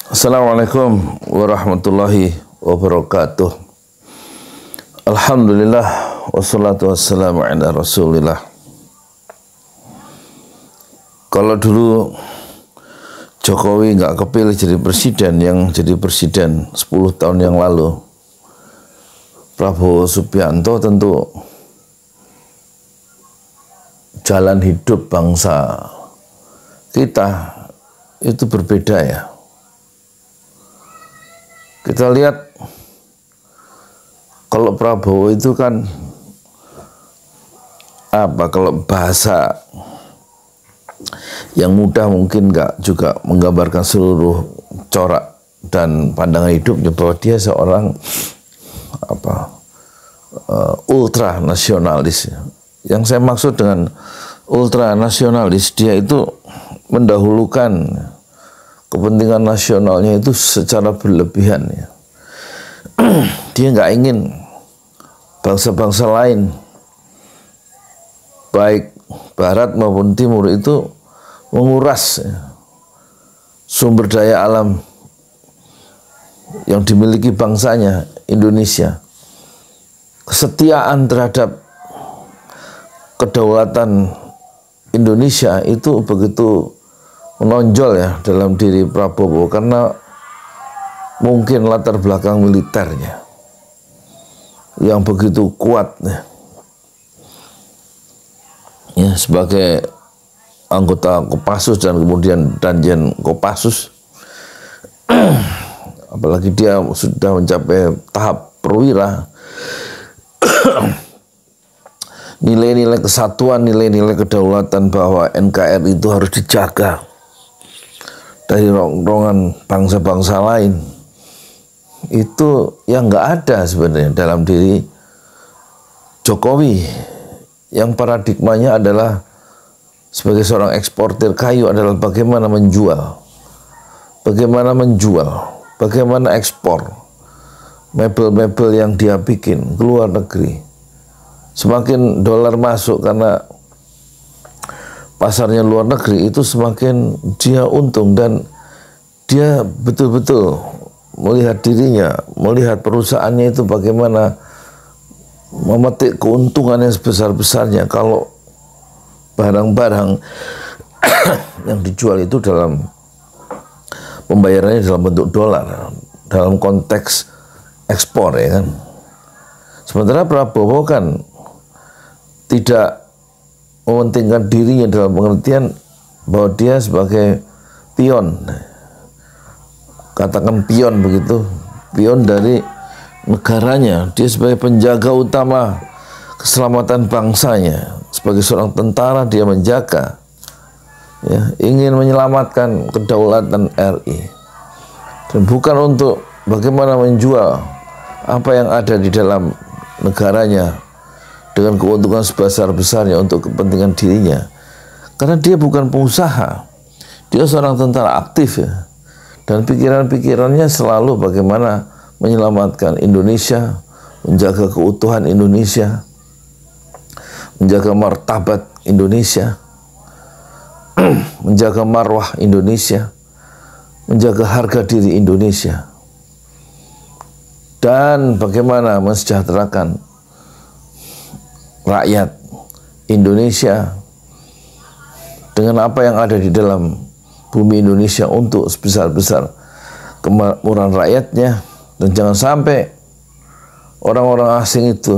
Assalamualaikum warahmatullahi wabarakatuh. Alhamdulillah wassalatu wassalamu ala rasulillah. Kalau dulu Jokowi nggak kepilih jadi presiden, yang jadi presiden 10 tahun yang lalu Prabowo Subianto, tentu jalan hidup bangsa kita itu berbeda ya. Kita lihat kalau Prabowo itu kan kalau bahasa yang mudah mungkin nggak juga menggambarkan seluruh corak dan pandangan hidupnya, bahwa dia seorang ultra nasionalis. Yang saya maksud dengan ultra nasionalis, dia itu mendahulukan kepentingan nasionalnya itu secara berlebihan ya. Dia nggak ingin bangsa-bangsa lain baik barat maupun timur itu menguras sumber daya alam yang dimiliki bangsanya Indonesia. Kesetiaan terhadap kedaulatan Indonesia itu begitu menonjol ya dalam diri Prabowo, karena mungkin latar belakang militernya yang begitu kuat ya, sebagai anggota Kopassus dan kemudian Danjen Kopassus. Apalagi dia sudah mencapai tahap perwira. Nilai-nilai kesatuan, nilai-nilai kedaulatan bahwa NKRI itu harus dijaga dari rongrongan bangsa-bangsa lain, itu yang nggak ada sebenarnya dalam diri Jokowi. Yang paradigmanya adalah sebagai seorang eksportir kayu adalah bagaimana menjual, bagaimana ekspor mebel-mebel yang dia bikin ke luar negeri. Semakin dolar masuk karena pasarnya luar negeri, itu semakin dia untung, dan dia betul-betul melihat dirinya, melihat perusahaannya itu bagaimana memetik keuntungan yang sebesar-besarnya kalau barang-barang yang dijual itu dalam pembayarannya dalam bentuk dolar, dalam konteks ekspor ya kan. Sementara Prabowo kan tidak mementingkan dirinya dalam pengertian bahwa dia sebagai pion, katakan pion begitu, pion dari negaranya. Dia sebagai penjaga utama keselamatan bangsanya, sebagai seorang tentara dia menjaga ya, ingin menyelamatkan kedaulatan RI, dan bukan untuk bagaimana menjual apa yang ada di dalam negaranya dengan keuntungan sebesar-besarnya untuk kepentingan dirinya. Karena dia bukan pengusaha, dia seorang tentara aktif ya, dan pikiran-pikirannya selalu bagaimana menyelamatkan Indonesia, menjaga keutuhan Indonesia, menjaga martabat Indonesia, menjaga marwah Indonesia, menjaga harga diri Indonesia, dan bagaimana mensejahterakan rakyat Indonesia dengan apa yang ada di dalam bumi Indonesia untuk sebesar-besar kemakmuran rakyatnya. Dan jangan sampai orang-orang asing itu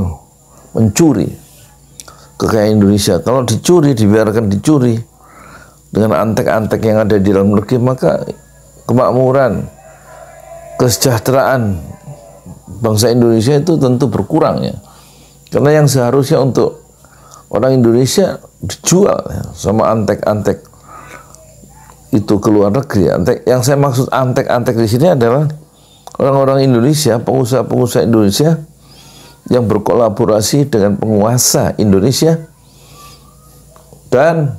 mencuri kekayaan Indonesia. Kalau dicuri, dibiarkan dicuri dengan antek-antek yang ada di dalam negeri, maka kemakmuran, kesejahteraan bangsa Indonesia itu tentu berkurang ya. Karena yang seharusnya untuk orang Indonesia dijual ya, sama antek-antek itu ke luar negeri. Antek, yang saya maksud antek-antek di sini adalah orang-orang Indonesia, pengusaha-pengusaha Indonesia yang berkolaborasi dengan penguasa Indonesia, dan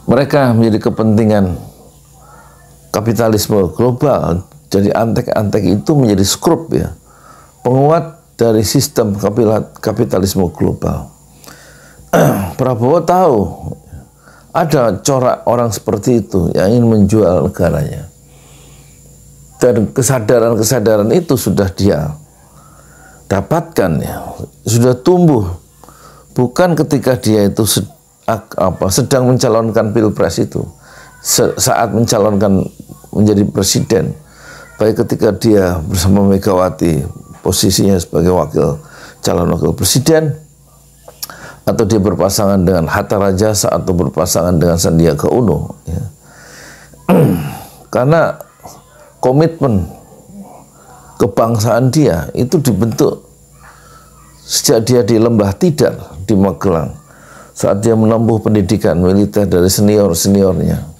mereka menjadi kepentingan kapitalisme global. Jadi antek-antek itu menjadi skrup ya, penguat dari sistem kapitalisme global. Prabowo tahu ada corak orang seperti itu yang ingin menjual negaranya. Dan kesadaran-kesadaran itu sudah dia dapatkan, ya, sudah tumbuh. Bukan ketika dia itu sedang mencalonkan pilpres itu, saat mencalonkan menjadi presiden, baik ketika dia bersama Megawati posisinya sebagai calon wakil presiden, atau dia berpasangan dengan Hatta Rajasa atau berpasangan dengan Sandiaga Uno, ya. Karena komitmen kebangsaan dia itu dibentuk sejak dia di Lembah Tidar di Magelang, saat dia menempuh pendidikan militer dari senior-seniornya.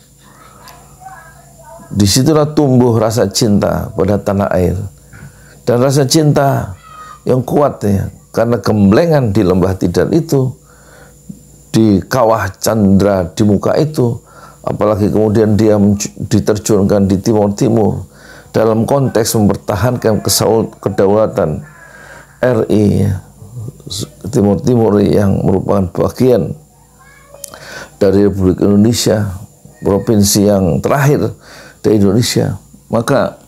Disitulah tumbuh rasa cinta pada tanah air, dan rasa cinta yang kuat, ya, karena gemblengan di Lembah Tidar itu, di kawah Chandra di muka itu, apalagi kemudian dia diterjunkan di Timur-Timur dalam konteks mempertahankan kedaulatan RI, Timur-Timur yang merupakan bagian dari Republik Indonesia, provinsi yang terakhir dari Indonesia. Maka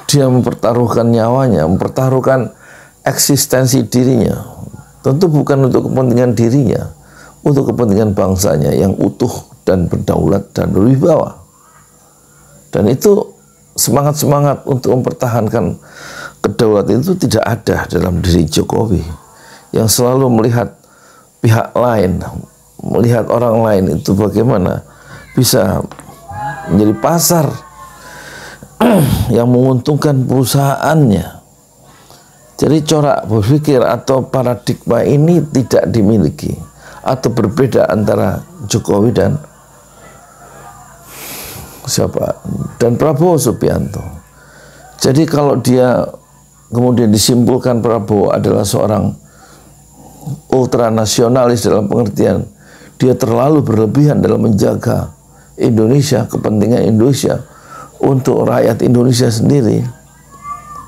dia mempertaruhkan nyawanya, mempertaruhkan eksistensi dirinya, tentu bukan untuk kepentingan dirinya, untuk kepentingan bangsanya yang utuh dan berdaulat dan berwibawa. Dan itu semangat-semangat untuk mempertahankan kedaulatan itu tidak ada dalam diri Jokowi, yang selalu melihat pihak lain, melihat orang lain itu bagaimana bisa menjadi pasar yang menguntungkan perusahaannya. Jadi corak berpikir atau paradigma ini tidak dimiliki atau berbeda antara Jokowi dan Prabowo Subianto. Jadi kalau dia kemudian disimpulkan Prabowo adalah seorang ultranasionalis dalam pengertian dia terlalu berlebihan dalam menjaga Indonesia, kepentingan Indonesia untuk rakyat Indonesia sendiri,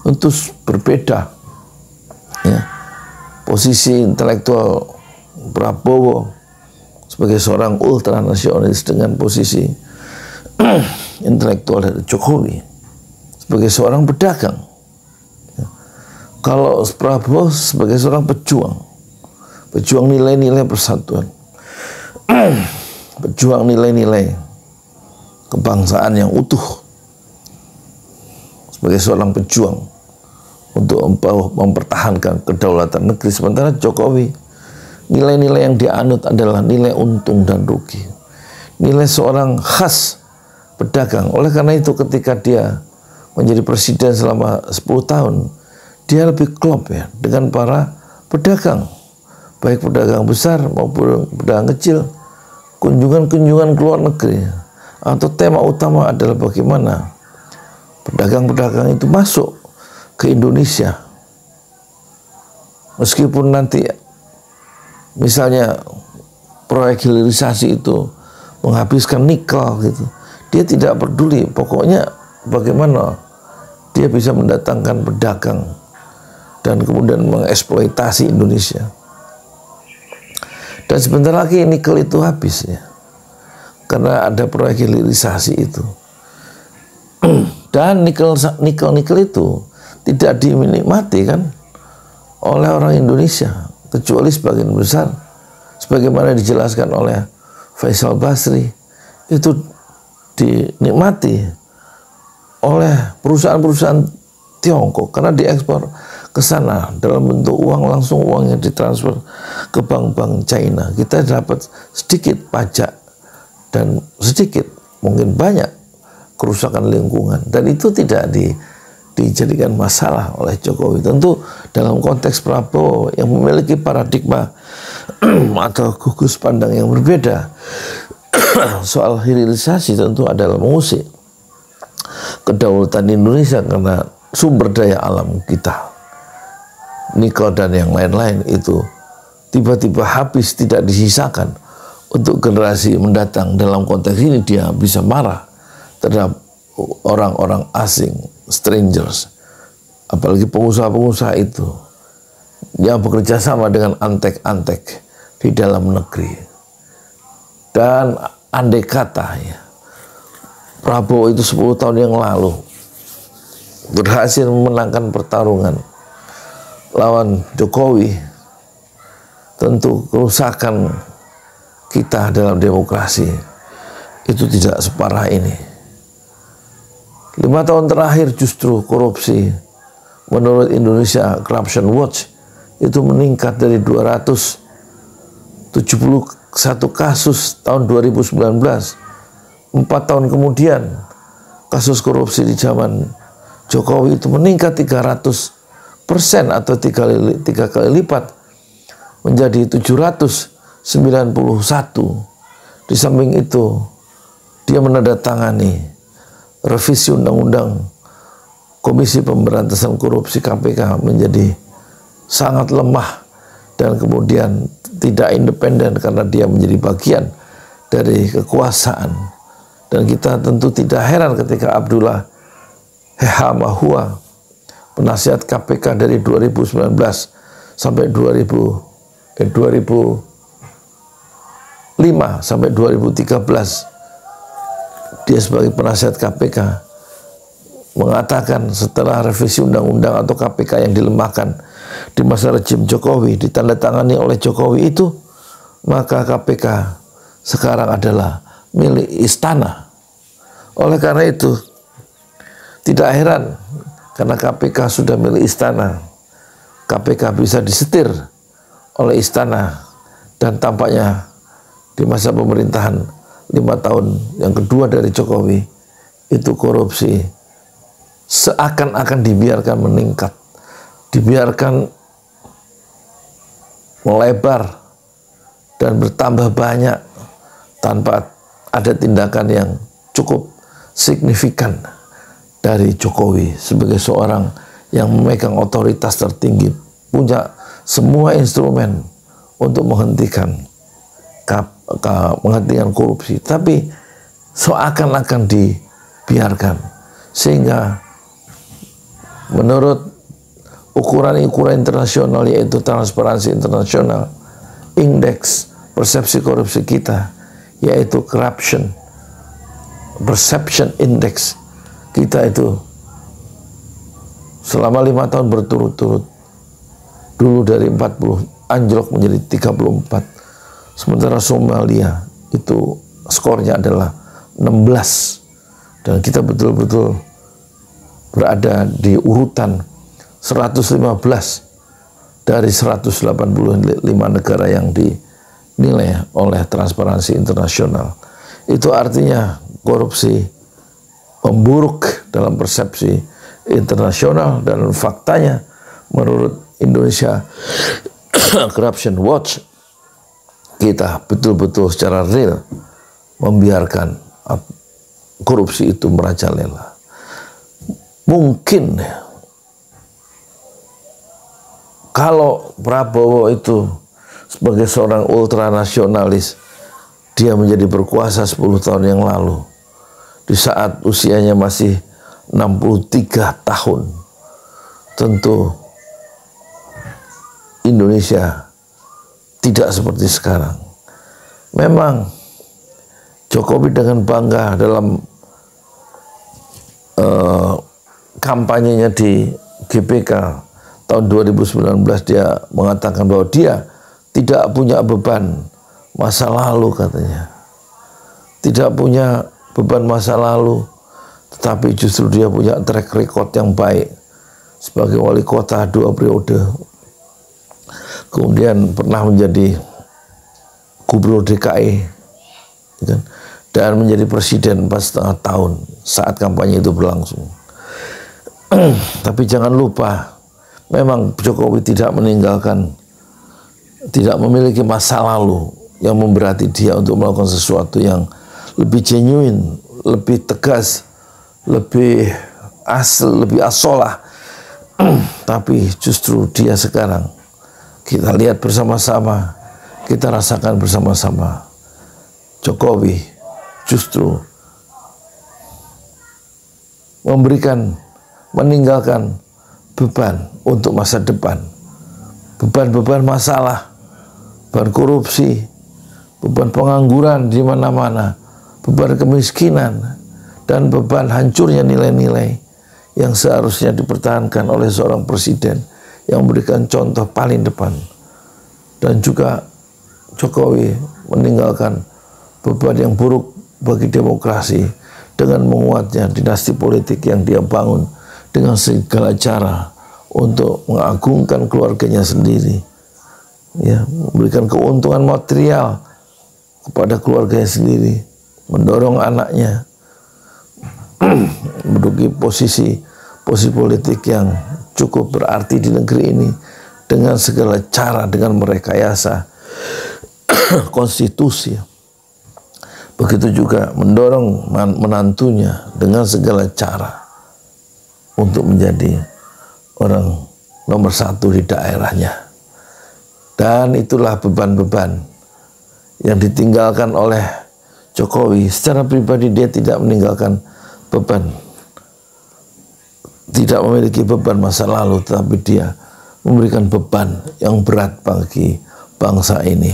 untuk berbeda, ya. Posisi intelektual Prabowo sebagai seorang ultranasionalis dengan posisi intelektual dari Jokowi sebagai seorang pedagang, ya. Kalau Prabowo sebagai seorang pejuang nilai-nilai persatuan, pejuang nilai-nilai kebangsaan yang utuh, sebagai seorang pejuang untuk mempertahankan kedaulatan negeri. Sementara Jokowi, nilai-nilai yang dianut adalah nilai untung dan rugi, nilai seorang khas pedagang. Oleh karena itu ketika dia menjadi presiden selama 10 tahun, dia lebih klop, ya, dengan para pedagang, baik pedagang besar maupun pedagang kecil. Kunjungan-kunjungan ke luar negeri atau tema utama adalah bagaimana pedagang-pedagang itu masuk ke Indonesia, meskipun nanti misalnya proyek hilirisasi itu menghabiskan nikel gitu, dia tidak peduli. Pokoknya bagaimana dia bisa mendatangkan pedagang dan kemudian mengeksploitasi Indonesia. Dan sebentar lagi nikel itu habis, ya, karena ada proyek hilirisasi itu. Dan nikel itu tidak dinikmati kan oleh orang Indonesia, kecuali sebagian besar, sebagaimana dijelaskan oleh Faisal Basri, itu dinikmati oleh perusahaan-perusahaan Tiongkok karena diekspor ke sana dalam bentuk uang, langsung uang yang ditransfer ke bank-bank China. Kita dapat sedikit pajak dan sedikit, mungkin banyak kerusakan lingkungan, dan itu tidak dijadikan masalah oleh Jokowi. Tentu dalam konteks Prabowo yang memiliki paradigma atau gugus pandang yang berbeda soal hilirisasi, tentu adalah mengusik kedaulatan Indonesia karena sumber daya alam kita, nikel dan yang lain-lain itu tiba-tiba habis, tidak disisakan untuk generasi mendatang. Dalam konteks ini dia bisa marah terhadap orang-orang asing, strangers, apalagi pengusaha-pengusaha itu yang bekerja sama dengan antek-antek di dalam negeri. Dan andai kata, ya, Prabowo itu 10 tahun yang lalu berhasil memenangkan pertarungan lawan Jokowi, tentu kerusakan kita dalam demokrasi itu tidak separah ini. 5 tahun terakhir justru korupsi menurut Indonesia Corruption Watch itu meningkat dari 271 kasus tahun 2019. 4 tahun kemudian kasus korupsi di zaman Jokowi itu meningkat 300% atau 3 kali lipat menjadi 791. Di samping itu dia menandatangani revisi undang-undang Komisi Pemberantasan Korupsi KPK menjadi sangat lemah dan kemudian tidak independen karena dia menjadi bagian dari kekuasaan. Dan kita tentu tidak heran ketika Abdullah Heha Mahua, penasihat KPK dari 2019 sampai 2005 sampai 2013 dia sebagai penasihat KPK mengatakan setelah revisi undang-undang atau KPK yang dilemahkan di masa rejim Jokowi ditandatangani oleh Jokowi itu, maka KPK sekarang adalah milik istana. Oleh karena itu tidak heran karena KPK sudah milik istana, KPK bisa disetir oleh istana. Dan tampaknya di masa pemerintahan 5 tahun yang kedua dari Jokowi itu korupsi seakan-akan dibiarkan meningkat, dibiarkan melebar dan bertambah banyak tanpa ada tindakan yang cukup signifikan dari Jokowi sebagai seorang yang memegang otoritas tertinggi, punya semua instrumen untuk menghentikan korupsi, tapi seakan-akan dibiarkan. Sehingga menurut ukuran-ukuran internasional yaitu Transparansi Internasional, indeks persepsi korupsi kita yaitu Corruption Perception Index kita itu selama 5 tahun berturut-turut dulu dari 40 anjlok menjadi 34, sementara Somalia itu skornya adalah 16 dan kita betul-betul berada di urutan 115 dari 185 negara yang dinilai oleh Transparansi Internasional. Itu artinya korupsi memburuk dalam persepsi internasional, dan faktanya menurut Indonesia Corruption Watch kita betul-betul secara real membiarkan korupsi itu merajalela. Mungkin kalau Prabowo itu sebagai seorang ultranasionalis dia menjadi berkuasa 10 tahun yang lalu di saat usianya masih 63 tahun, tentu Indonesia tidak seperti sekarang. Memang Jokowi dengan bangga dalam kampanyenya di GBK tahun 2019 dia mengatakan bahwa dia tidak punya beban masa lalu, katanya. Tidak punya beban masa lalu, tetapi justru dia punya track record yang baik sebagai wali kota 2 periode. Kemudian pernah menjadi gubernur DKI dan menjadi presiden 4,5 tahun saat kampanye itu berlangsung. Tapi jangan lupa, memang Jokowi tidak memiliki masa lalu yang memberati dia untuk melakukan sesuatu yang lebih genuine, lebih tegas, lebih asli, lebih asolah. Tapi justru dia sekarang, kita lihat bersama-sama, kita rasakan bersama-sama, Jokowi justru meninggalkan beban untuk masa depan, beban-beban masalah, beban korupsi, beban pengangguran di mana-mana, beban kemiskinan, dan beban hancurnya nilai-nilai yang seharusnya dipertahankan oleh seorang presiden yang memberikan contoh paling depan. Dan juga Jokowi meninggalkan beban yang buruk bagi demokrasi dengan menguatnya dinasti politik yang dia bangun dengan segala cara untuk mengagungkan keluarganya sendiri, ya, memberikan keuntungan material kepada keluarganya sendiri, mendorong anaknya menduduki posisi politik yang cukup berarti di negeri ini dengan segala cara, dengan merekayasa konstitusi. Begitu juga mendorong menantunya dengan segala cara untuk menjadi orang nomor satu di daerahnya. Dan itulah beban-beban yang ditinggalkan oleh Jokowi. Secara pribadi dia tidak meninggalkan beban, tidak memiliki beban masa lalu, tetapi dia memberikan beban yang berat bagi bangsa ini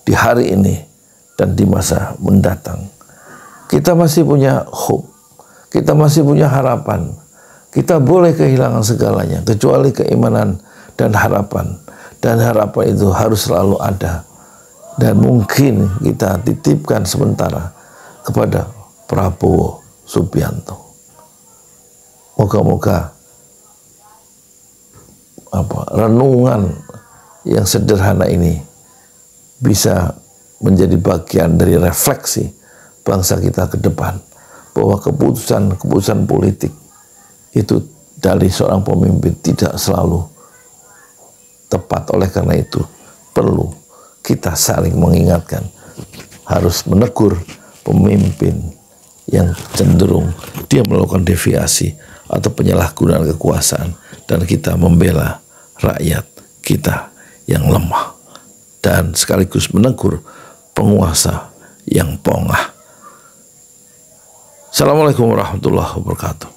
di hari ini dan di masa mendatang. Kita masih punya hope, kita masih punya harapan. Kita boleh kehilangan segalanya kecuali keimanan dan harapan. Dan harapan itu harus selalu ada. Dan mungkin kita titipkan sementara kepada Prabowo Subianto. Moga-moga renungan yang sederhana ini bisa menjadi bagian dari refleksi bangsa kita ke depan, bahwa keputusan politik itu dari seorang pemimpin tidak selalu tepat. Oleh karena itu perlu kita saling mengingatkan, harus menegur pemimpin yang cenderung dia melakukan deviasi atau penyalahgunaan kekuasaan, dan kita membela rakyat kita yang lemah dan sekaligus menegur penguasa yang pongah. Assalamualaikum warahmatullahi wabarakatuh.